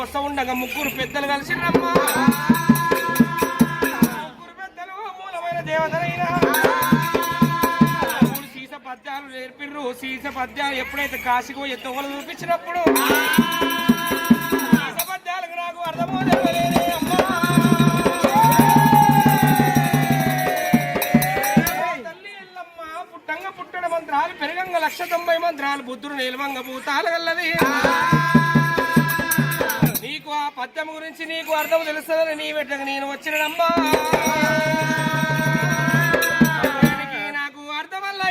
వస్తా ఉండగా ముగ్గురు పెద్దలు కలిసిరమ్మా. ముగ్గురు పెద్దలు మూలమైన దేవతలైనా సీస పద్యాలు నేర్పిర్రు. సీస పద్యాలు ఎప్పుడైతే కాశీకో ఎత్తోలు చూపించినప్పుడు సీస పద్యాలకు నాకు అర్థమవుతలేదే అమ్మా. తల్లి ఎల్లమ్మ పుట్టంగ పుట్టడ మంత్రాలు పెరగంగ 190 మంత్రాలు బుద్ధుడు నిల్వంగ భూతాలు గల్లది. నీకు ఆ పద్యం గురించి నీకు అర్థం తెలుస్తుందని నీ బిడ్డకు నేను వచ్చినమ్మా. నాకు అర్థం వల్ల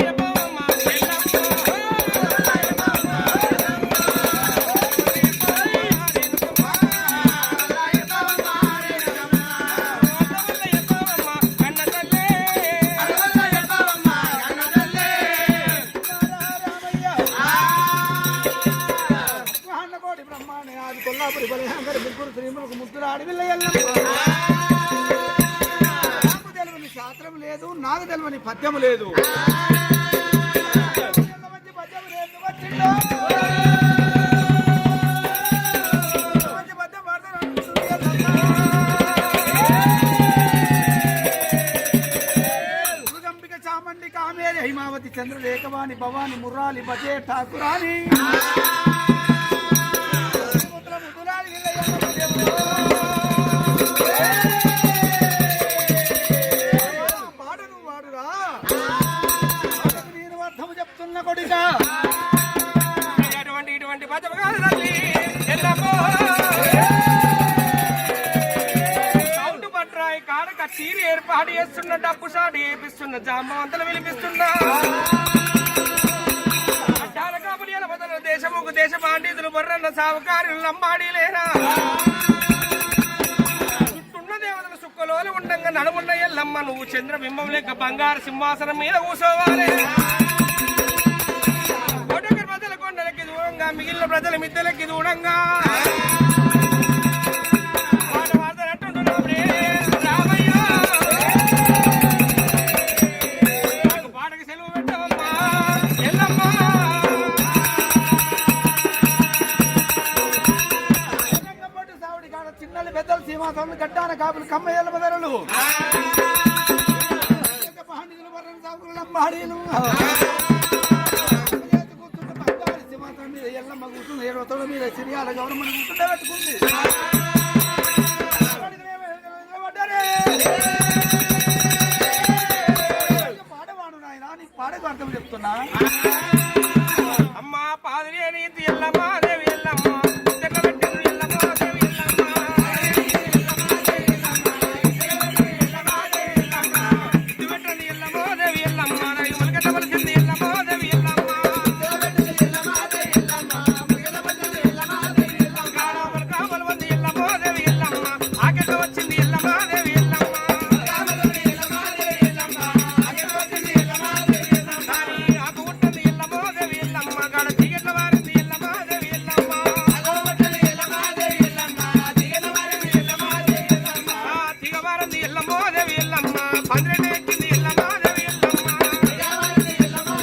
ముగ్గురు శ్రీములకు ముద్దులు అడవిల్ల నాకు తెలియని శాస్త్రం లేదు, నాకు తెలియని పద్యం లేదు. మృగంబిక చామండి కామేరి హైమావతి చంద్రలేఖవాణి భవాని ముర్రాలి బజే ఠాకురాని పాడను వాడురా నేను అర్థం చెప్తున్న కొడుక ఇటువంటి పదవి కాదు తల్లి. సౌండ్ పట్రాయి కాడక చీరి ఏర్పాటు చేస్తున్న డబ్బు సాటు ఏపిస్తున్న జామంతలు వినిపిస్తున్నా అడ్డాల కాబులియల బదులు దేశముకు దేశ పాండితులు బొర్రన్న సావుకారులు లంబాడీ లేరా చుట్టున్న దేవతలు సుక్కలోలు ఉండంగా నడుమున్న ఎల్లమ్మ నువ్వు చంద్రబింబం లెక్క బంగారు సింహాసనం మీద కూసోవాలి. కోటకర్ ప్రజల కొండలకి దూరంగా మిగిలిన ప్రజల మిద్దెలకి దూరంగా పాటకి సెలవు పెట్టవమ్మా ఎల్లమ్మ. చిన్నలు పెద్దలు సీమాసంలో గడ్డాన కాపులు కమ్మయ్యల బదరలు పాండితులు వర్ణ సాగులు లంబాడీలు సింహాసనం మీద ఎల్లమ్మ కూర్చుంది. 7 మీద సిరియాల గవర్నమెంట్ కూర్చుంటే పెట్టుకుంది. పాడవాడు నాయన నీకు పాడకు అర్థం చెప్తున్నా. అమ్మా పాదరి అని ఎల్లమ్మ దేవి ఎల్లమ్మ ఎల్లమ్మ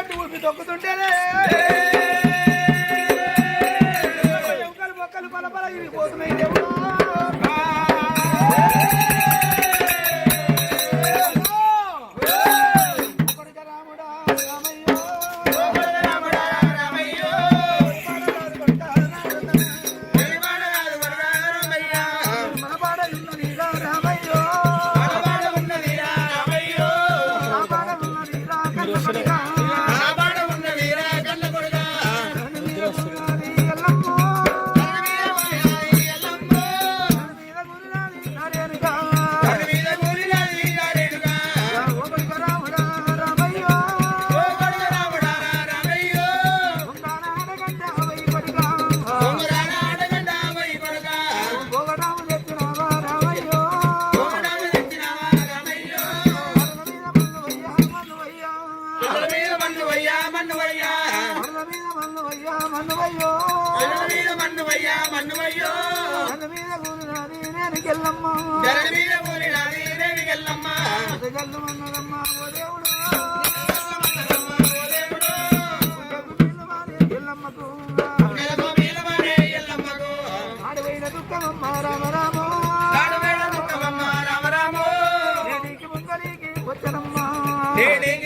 పెట్టి ఊపి తొక్కుతుంటేనే ఎముకలు మొక్కలు పలపల ఇరిగిపోతున్నాయి దేవుడా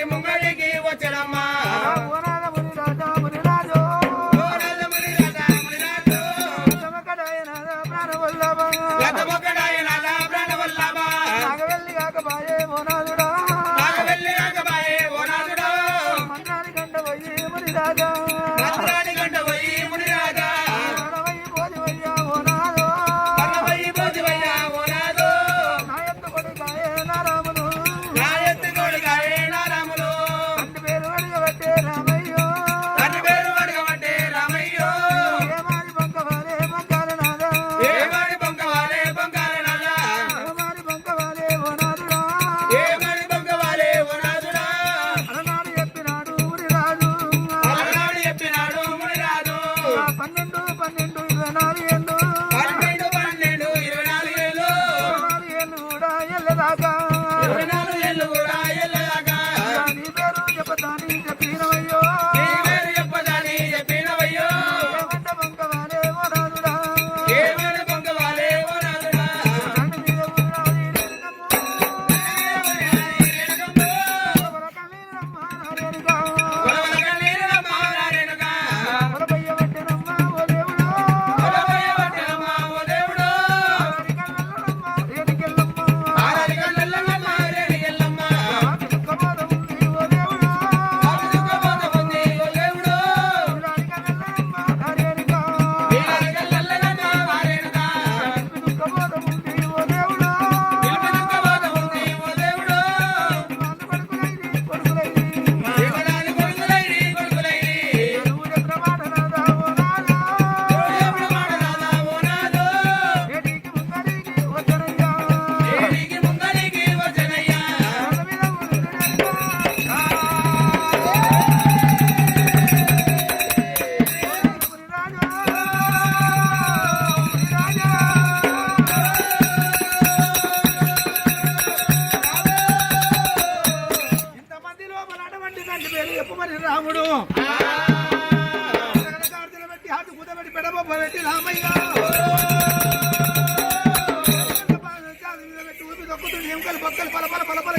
ముంగడికి వచ్చనమ్మా రాముడు పెట్టి హాటు కూతబెట్టి పెడబొబ్బ పెట్టి రామయ్య పెట్టి ఊపి తొక్కుతుంది ఎముకలు పక్కలు పలపల పలపల